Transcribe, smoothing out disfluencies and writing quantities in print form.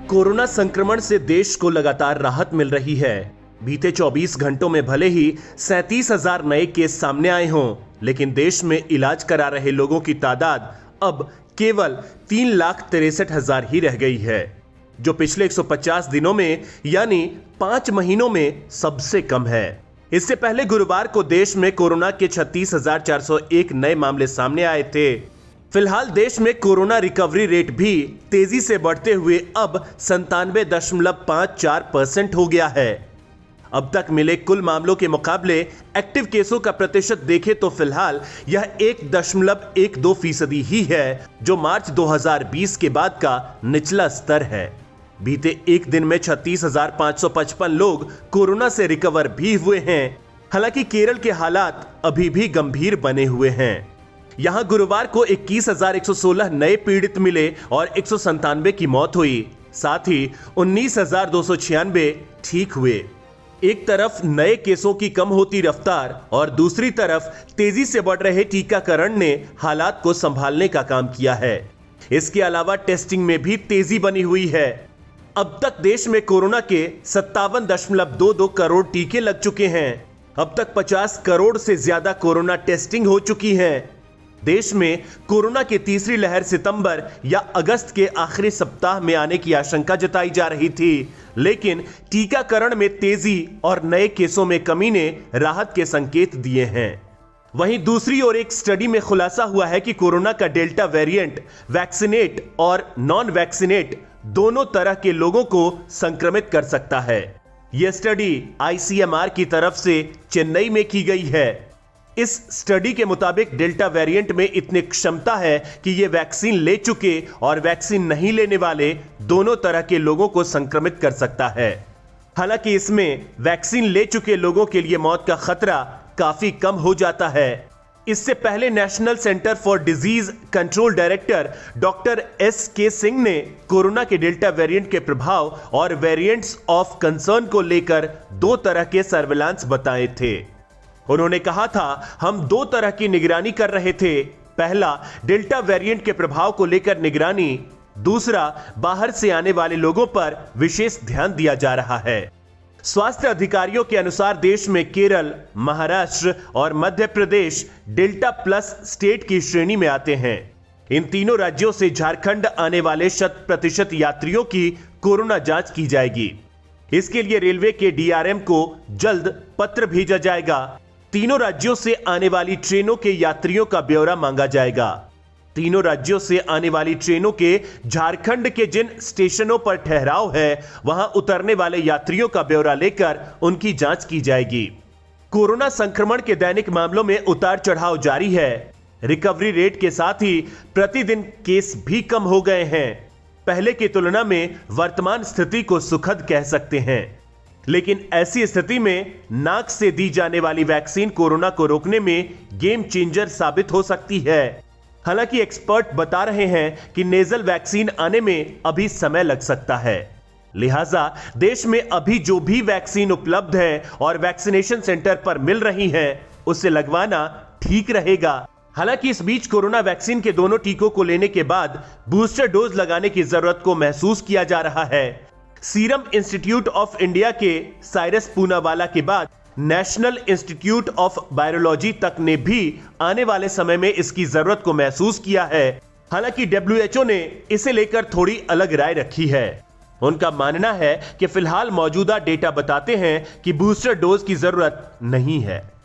Corona संक्रमण से देश को लगातार राहत मिल रही है। बीते 24 घंटों में भले ही 37,000 नए केस सामने आए हों, लेकिन देश में इलाज करा रहे लोगों की तादाद अब केवल 3,63,000 ही रह गई है, जो पिछले 150 दिनों में यानी 5 महीनों में सबसे कम है। इससे पहले गुरुवार को देश में कोरोना के 36,401 नए मामले सामने आए थे। फिलहाल देश में कोरोना रिकवरी रेट भी तेजी से बढ़ते हुए अब 97.54% हो गया है। अब तक मिले कुल मामलों के मुकाबले एक्टिव केसों का प्रतिशत देखें तो फिलहाल यह 1.12% ही है, जो मार्च 2020 के बाद का निचला स्तर है। बीते एक दिन में 36,555 लोग कोरोना से रिकवर भी हुए हैं। हालांकि केरल के हालात अभी भी गंभीर बने हुए हैं। यहां गुरुवार को 21,116 नए पीड़ित मिले और 197 की मौत हुई। साथ ही 19,296 ठीक हुए। एक तरफ नए केसों की कम होती रफ्तार और दूसरी तरफ तेजी से बढ़ रहे टीकाकरण ने हालात को संभालने का काम किया है। इसके अलावा टेस्टिंग में भी तेजी बनी हुई है। अब तक देश में कोरोना के 57.22 करोड़ टीके लग चुके हैं। अब तक 50 करोड़ से ज्यादा कोरोना टेस्टिंग हो चुकी है। देश में कोरोना की तीसरी लहर सितंबर या अगस्त के आखिरी सप्ताह में आने की आशंका जताई जा रही थी, लेकिन टीकाकरण में तेजी और नए केसों में कमी ने राहत के संकेत दिए हैं। वहीं दूसरी ओर एक स्टडी में खुलासा हुआ है कि कोरोना का डेल्टा वेरिएंट वैक्सीनेट और नॉन वैक्सीनेट दोनों तरह के लोगों को संक्रमित कर सकता है। यह स्टडी ICMR की तरफ से चेन्नई में की गई है। इस स्टडी के मुताबिक डेल्टा वेरिएंट में इतनी क्षमता है कि यह वैक्सीन ले चुके और वैक्सीन नहीं लेने वाले दोनों तरह के लोगों को संक्रमित कर सकता है। हालांकि इसमें वैक्सीन ले चुके लोगों के लिए मौत का खतरा काफी कम हो जाता है। इससे पहले national centre for disease control director doctor SK Singh ने कोरोना के डेल्टा वेरिएंट के प्रभाव और वेरिएंट्स ऑफ कंसर्न को लेकर 2 तरह के सर्विलांस बताए थे। उन्होंने कहा था, हम 2 तरह की निगरानी कर रहे थे। पहला, डेल्टा वेरिएंट के प्रभाव को लेकर निगरानी। दूसरा, बाहर से आने वाले लोगों पर विशेष ध्यान दिया जा रहा है। स्वास्थ्य अधिकारियों के अनुसार देश में केरल, महाराष्ट्र और Madhya Pradesh delta plus state की श्रेणी में आते हैं। इन तीनों राज्यों से झारखंड आने वाले 100% यात्रियों की कोरोना जांच की जाएगी। इसके लिए रेलवे के DRM को जल्द पत्र भेजा जाएगा। तीनों राज्यों से आने वाली ट्रेनों के यात्रियों का ब्यौरा मांगा जाएगा। तीनों राज्यों से आने वाली ट्रेनों के झारखंड के जिन स्टेशनों पर ठहराव है, वहां उतरने वाले यात्रियों का ब्यौरा लेकर उनकी जांच की जाएगी। कोरोना संक्रमण के दैनिक मामलों में उतार चढ़ाव जारी है। रिकवरी रेट के साथ ही प्रतिदिन केस भी कम हो गए हैं। पहले की तुलना में वर्तमान स्थिति को सुखद कह सकते हैं, लेकिन ऐसी स्थिति में नाक से दी जाने वाली वैक्सीन कोरोना को रोकने में गेम चेंजर साबित हो सकती है। हालांकि एक्सपर्ट बता रहे हैं कि नेजल वैक्सीन आने में अभी समय लग सकता है। लिहाजा देश में अभी जो भी वैक्सीन उपलब्ध है और वैक्सीनेशन सेंटर पर मिल रही है, उसे लगवाना ठीक रहेगा। हालांकि इस बीच कोरोना वैक्सीन के दोनों टीकों को लेने के बाद बूस्टर डोज लगाने की जरूरत को महसूस किया जा रहा है। सीरम इंस्टीट्यूट ऑफ इंडिया के साइरस पूनावाला के बाद नेशनल इंस्टीट्यूट ऑफ वायरोलॉजी तक ने भी आने वाले समय में इसकी जरूरत को महसूस किया है। हालांकि WHO ने इसे लेकर थोड़ी अलग राय रखी है। उनका मानना है कि फिलहाल मौजूदा डेटा बताते हैं कि बूस्टर डोज की जरूरत नहीं है।